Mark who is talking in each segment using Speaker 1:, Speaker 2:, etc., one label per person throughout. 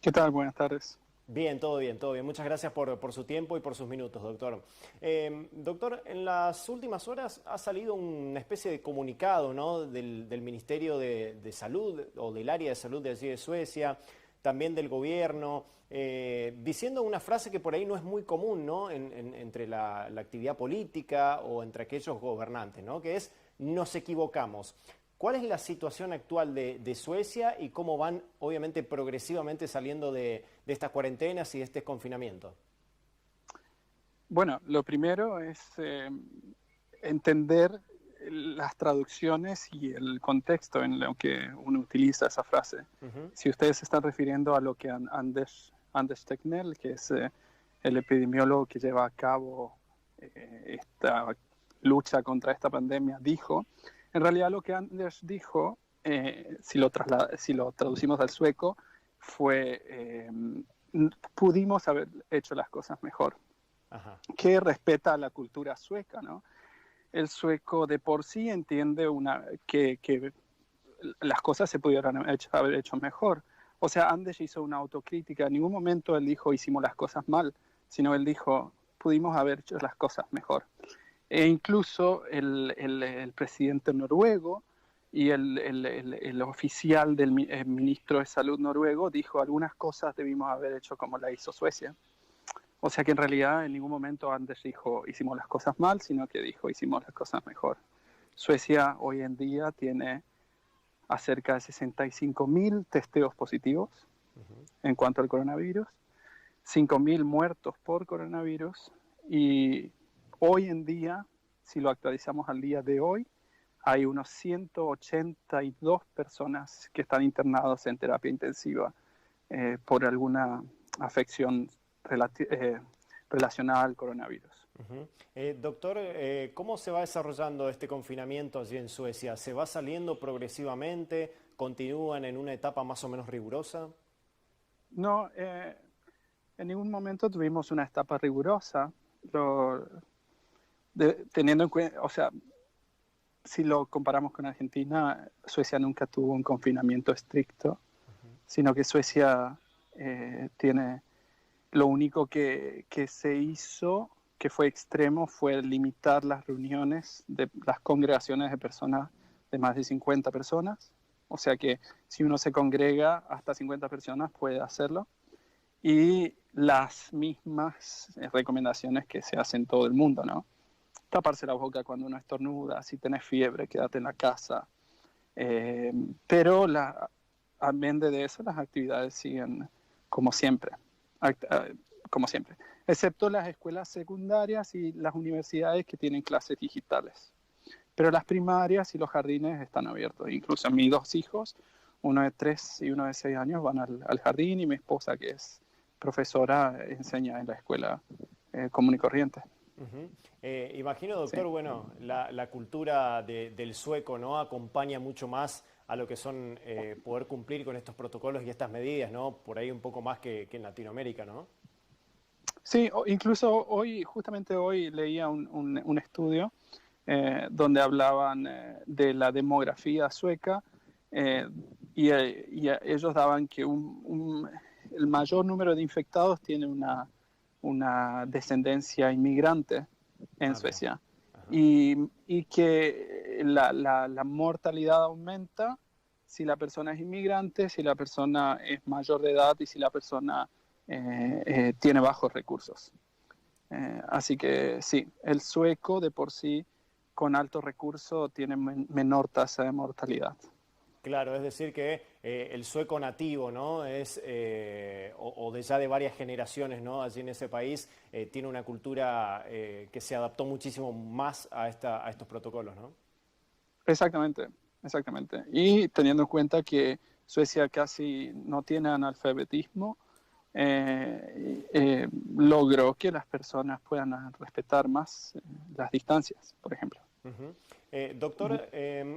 Speaker 1: ¿Qué tal? Buenas tardes.
Speaker 2: Bien, todo bien, todo bien. Muchas gracias por su tiempo y por sus minutos, doctor. Doctor, en las últimas horas ha salido una especie de comunicado, ¿no? del Ministerio de Salud o del área de salud de allí de Suecia, también del gobierno, diciendo una frase que por ahí no es muy común, ¿no? Entre la actividad política o entre aquellos gobernantes, ¿no? Que es nos equivocamos. ¿Cuál es la situación actual de Suecia y cómo van, obviamente, progresivamente saliendo de estas cuarentenas y de este confinamiento?
Speaker 1: Bueno, lo primero es entender las traducciones y el contexto en lo que uno utiliza esa frase.
Speaker 2: Ujú.
Speaker 1: Si ustedes se están refiriendo a lo que Anders Tegnell, que es el epidemiólogo que lleva a cabo esta lucha contra esta pandemia, dijo, en realidad lo que Anders dijo, si lo traducimos al sueco, fue pudimos haber hecho las cosas mejor,
Speaker 2: Ajá.
Speaker 1: que respeta a la cultura sueca, ¿no? El sueco de por sí entiende que las cosas se pudieran haber hecho mejor. O sea, Anders hizo una autocrítica. En ningún momento él dijo hicimos las cosas mal, sino él dijo pudimos haber hecho las cosas mejor. E incluso el presidente noruego y el oficial del ministro de Salud noruego dijo algunas cosas debimos haber hecho como la hizo Suecia. O sea que en realidad en ningún momento Anders dijo hicimos las cosas mal, sino que dijo hicimos las cosas mejor. Suecia hoy en día tiene a cerca de 65.000 testeos positivos
Speaker 2: Ujú.
Speaker 1: en cuanto al coronavirus, 5.000 muertos por coronavirus y hoy en día, si lo actualizamos al día de hoy, hay unos 182 personas que están internados en terapia intensiva por alguna afección relacionada al coronavirus.
Speaker 2: Ujú. Doctor, ¿cómo se va desarrollando este confinamiento allí en Suecia? ¿Se va saliendo progresivamente? ¿Continúan en una etapa más o menos rigurosa?
Speaker 1: No, en ningún momento tuvimos una etapa rigurosa, lo, teniendo en cuenta, o sea, si lo comparamos con Argentina, Suecia nunca tuvo un confinamiento estricto,
Speaker 2: Ujú.
Speaker 1: sino que Suecia tiene lo único que se hizo, que fue extremo, fue limitar las reuniones de las congregaciones de personas de más de 50 personas. O sea que si uno se congrega hasta 50 personas puede hacerlo. Y las mismas recomendaciones que se hacen en todo el mundo, ¿no? Taparse la boca cuando uno estornuda, si tenés fiebre, quédate en la casa. Eh, pero amén de eso, las actividades siguen como siempre, como siempre, excepto las escuelas secundarias y las universidades que tienen clases digitales. Pero las primarias y los jardines están abiertos. Incluso mis dos hijos, uno de 3 y uno de 6 años, van al jardín y mi esposa, que es profesora, enseña en la escuela común y corriente.
Speaker 2: Ujú. Imagino,
Speaker 1: Sí.
Speaker 2: doctor, bueno, la cultura del sueco, ¿no? Acompaña mucho más a lo que son poder cumplir con estos protocolos y estas medidas, ¿no? Por ahí un poco más que en Latinoamérica, ¿no?
Speaker 1: Sí, incluso hoy, justamente hoy leía un estudio donde hablaban de la demografía sueca y ellos daban que el mayor número de infectados tiene una descendencia inmigrante en
Speaker 2: Ah, mira.
Speaker 1: Suecia
Speaker 2: Ajá.
Speaker 1: y que la mortalidad aumenta si la persona es inmigrante, si la persona es mayor de edad y si la persona tiene bajos recursos. Así que sí, el sueco de por sí con alto recurso tiene menor tasa de mortalidad.
Speaker 2: Claro, es decir que el sueco nativo, ¿no? Es, o de ya de varias generaciones, ¿no? Allí en ese país, tiene una cultura que se adaptó muchísimo más a estos protocolos, ¿no?
Speaker 1: Exactamente, exactamente. Y teniendo en cuenta que Suecia casi no tiene analfabetismo, logró que las personas puedan respetar más las distancias, por ejemplo.
Speaker 2: Ujú. Doctor,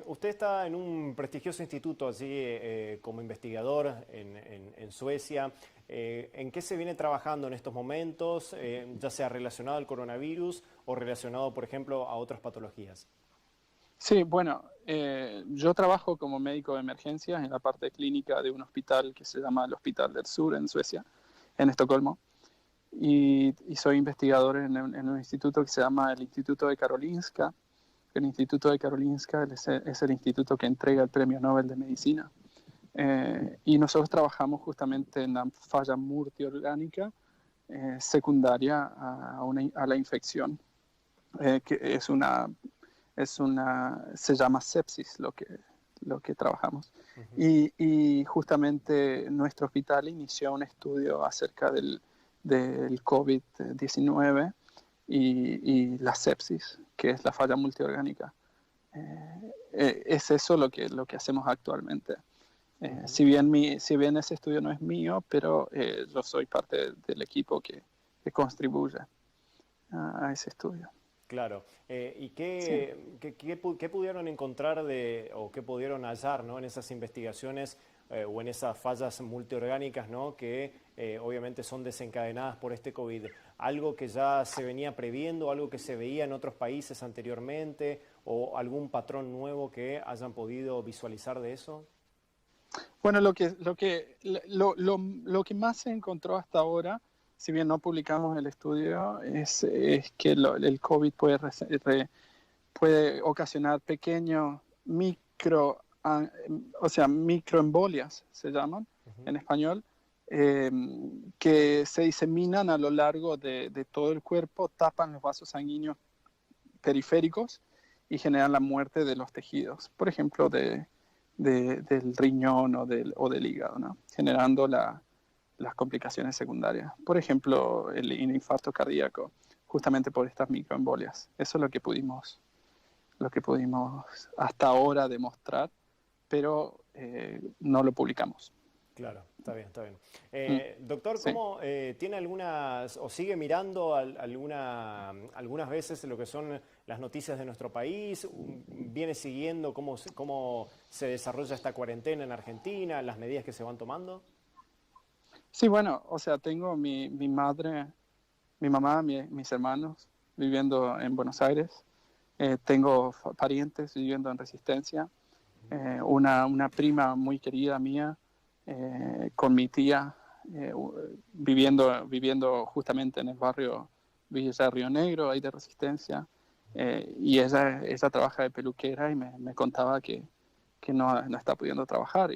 Speaker 2: usted está en un prestigioso instituto allí como investigador en Suecia. ¿En qué se viene trabajando en estos momentos, ya sea relacionado al coronavirus o relacionado, por ejemplo, a otras patologías?
Speaker 1: Sí, bueno, yo trabajo como médico de emergencias en la parte clínica de un hospital que se llama el Hospital del Sur en Suecia, en Estocolmo, y soy investigador en un instituto que se llama el Instituto de Karolinska. El Instituto de Karolinska es el instituto que entrega el Premio Nobel de Medicina. Y nosotros trabajamos justamente en la falla multiorgánica secundaria a la infección, que se llama sepsis lo que trabajamos.
Speaker 2: Ujú.
Speaker 1: Y justamente nuestro hospital inició un estudio acerca del COVID-19 y la sepsis, que es la falla multiorgánica. Es eso lo que hacemos actualmente.
Speaker 2: Ujú.
Speaker 1: Si bien ese estudio no es mío, pero yo soy parte del equipo que contribuye a ese estudio.
Speaker 2: Claro. ¿Y
Speaker 1: Sí.
Speaker 2: qué pudieron encontrar o qué pudieron hallar, ¿no? En esas investigaciones o en esas fallas multiorgánicas, ¿no? Que obviamente son desencadenadas por este COVID? ¿Algo que ya se venía previendo, algo que se veía en otros países anteriormente o algún patrón nuevo que hayan podido visualizar de eso?
Speaker 1: Bueno, lo que más se encontró hasta ahora, si bien no publicamos el estudio, es que el COVID puede ocasionar pequeños o sea, microembolias, se llaman
Speaker 2: Ujú.
Speaker 1: en español, eh, que se diseminan a lo largo de todo el cuerpo, tapan los vasos sanguíneos periféricos y generan la muerte de los tejidos, por ejemplo, del riñón o del hígado, ¿no? Generando las complicaciones secundarias. Por ejemplo, el infarto cardíaco, justamente por estas microembolias. Eso es lo que pudimos hasta ahora demostrar, pero no lo publicamos.
Speaker 2: Claro, está bien, está bien.
Speaker 1: Mm,
Speaker 2: Doctor,
Speaker 1: sí.
Speaker 2: ¿cómo tiene algunas, o sigue mirando algunas veces lo que son las noticias de nuestro país? ¿Viene siguiendo cómo se desarrolla esta cuarentena en Argentina, las medidas que se van tomando?
Speaker 1: Sí, bueno, o sea, tengo mi madre, mi mamá, mis hermanos viviendo en Buenos Aires. Tengo parientes viviendo en Resistencia. Una prima muy querida mía con mi tía viviendo justamente en el barrio Villa Río Negro, ahí de Resistencia. Y ella trabaja de peluquera y me contaba que no está pudiendo trabajar.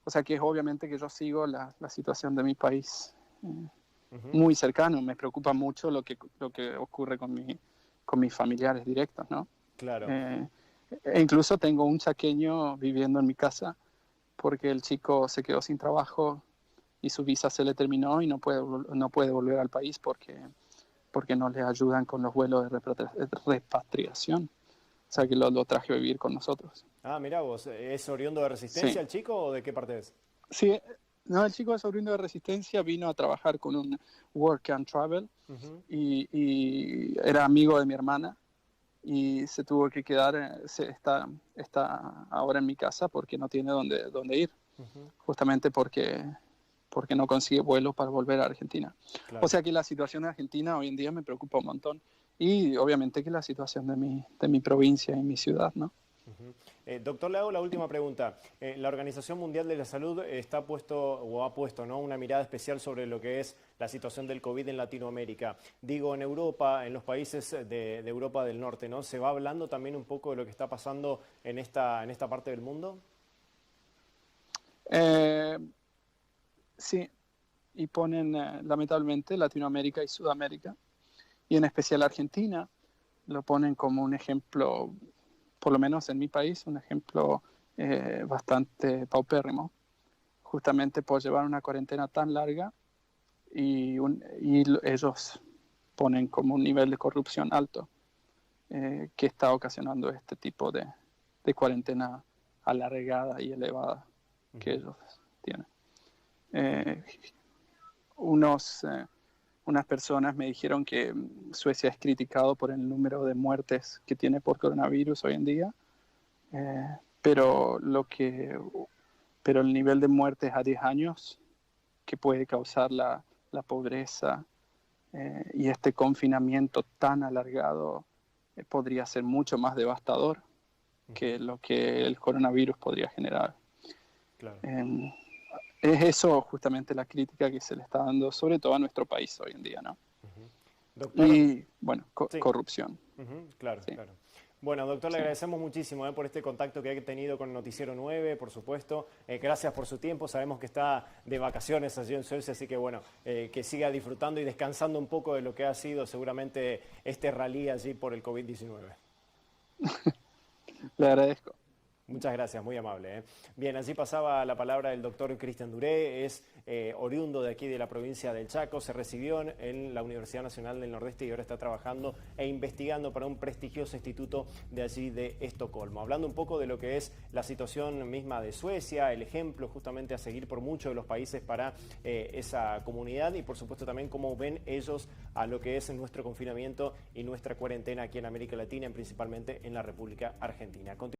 Speaker 1: O sea que es obviamente que yo sigo la situación de mi país
Speaker 2: Ujú.
Speaker 1: muy cercano. Me preocupa mucho lo que ocurre con mis familiares directos, ¿no?
Speaker 2: Claro.
Speaker 1: Eh, E incluso tengo un chaqueño viviendo en mi casa porque el chico se quedó sin trabajo y su visa se le terminó y no puede volver al país porque no le ayudan con los vuelos de repatriación. O sea que lo traje a vivir con nosotros.
Speaker 2: Ah, mirá vos, ¿es oriundo de
Speaker 1: Sí,
Speaker 2: Resistencia el chico o de qué parte es?
Speaker 1: sí, no, el chico de Sobrino de Resistencia vino a trabajar con un Work and Travel
Speaker 2: Ujú.
Speaker 1: y era amigo de mi hermana y se tuvo que quedar, está ahora en mi casa porque no tiene dónde ir,
Speaker 2: Ujú.
Speaker 1: justamente porque no consigue vuelos para volver a Argentina. O
Speaker 2: Claro.
Speaker 1: sea que la situación de Argentina hoy en día me preocupa un montón y obviamente que la situación de mi provincia y mi ciudad, ¿no?
Speaker 2: Ujú. Doctor, le hago la última pregunta. La Organización Mundial de la Salud está puesto o ha puesto, ¿no?, una mirada especial sobre lo que es la situación del COVID en Latinoamérica. Digo, en Europa, en los países de Europa del Norte, ¿no? ¿Se va hablando también un poco de lo que está pasando en esta parte del mundo?
Speaker 1: Eh, sí, y ponen lamentablemente Latinoamérica y Sudamérica, y en especial Argentina, lo ponen como un ejemplo, por lo menos en mi país, un ejemplo bastante paupérrimo, justamente por llevar una cuarentena tan larga y ellos ponen como un nivel de corrupción alto que está ocasionando este tipo de cuarentena alargada y elevada que
Speaker 2: Ujú.
Speaker 1: ellos tienen. Eh, unos, unas personas me dijeron que Suecia es criticado por el número de muertes que tiene por coronavirus hoy en día, eh, pero, pero el nivel de muertes a 10 años que puede causar la pobreza y este confinamiento tan alargado podría ser mucho más devastador. que lo que el coronavirus podría generar.
Speaker 2: Claro.
Speaker 1: Es eso justamente la crítica que se le está dando, sobre todo a nuestro país hoy en día, ¿no?
Speaker 2: Doctor,
Speaker 1: y, bueno,
Speaker 2: sí.
Speaker 1: corrupción.
Speaker 2: Claro,
Speaker 1: Sí.
Speaker 2: claro. Bueno, doctor, le agradecemos muchísimo por este contacto que ha tenido con Noticiero 9, por supuesto. Gracias por su tiempo. Sabemos que está de vacaciones allí en Suecia, así que bueno, que siga disfrutando y descansando un poco de lo que ha sido seguramente este rally allí por el COVID-19.
Speaker 1: Le agradezco.
Speaker 2: Muchas gracias, muy amable. Bien, allí pasaba la palabra el doctor Cristian Duré, es oriundo de aquí de la provincia del Chaco, se recibió en la Universidad Nacional del Nordeste y ahora está trabajando e investigando para un prestigioso instituto de allí de Estocolmo. Hablando un poco de lo que es la situación misma de Suecia, el ejemplo justamente a seguir por muchos de los países para esa comunidad y por supuesto también cómo ven ellos a lo que es nuestro confinamiento y nuestra cuarentena aquí en América Latina, principalmente en la República Argentina.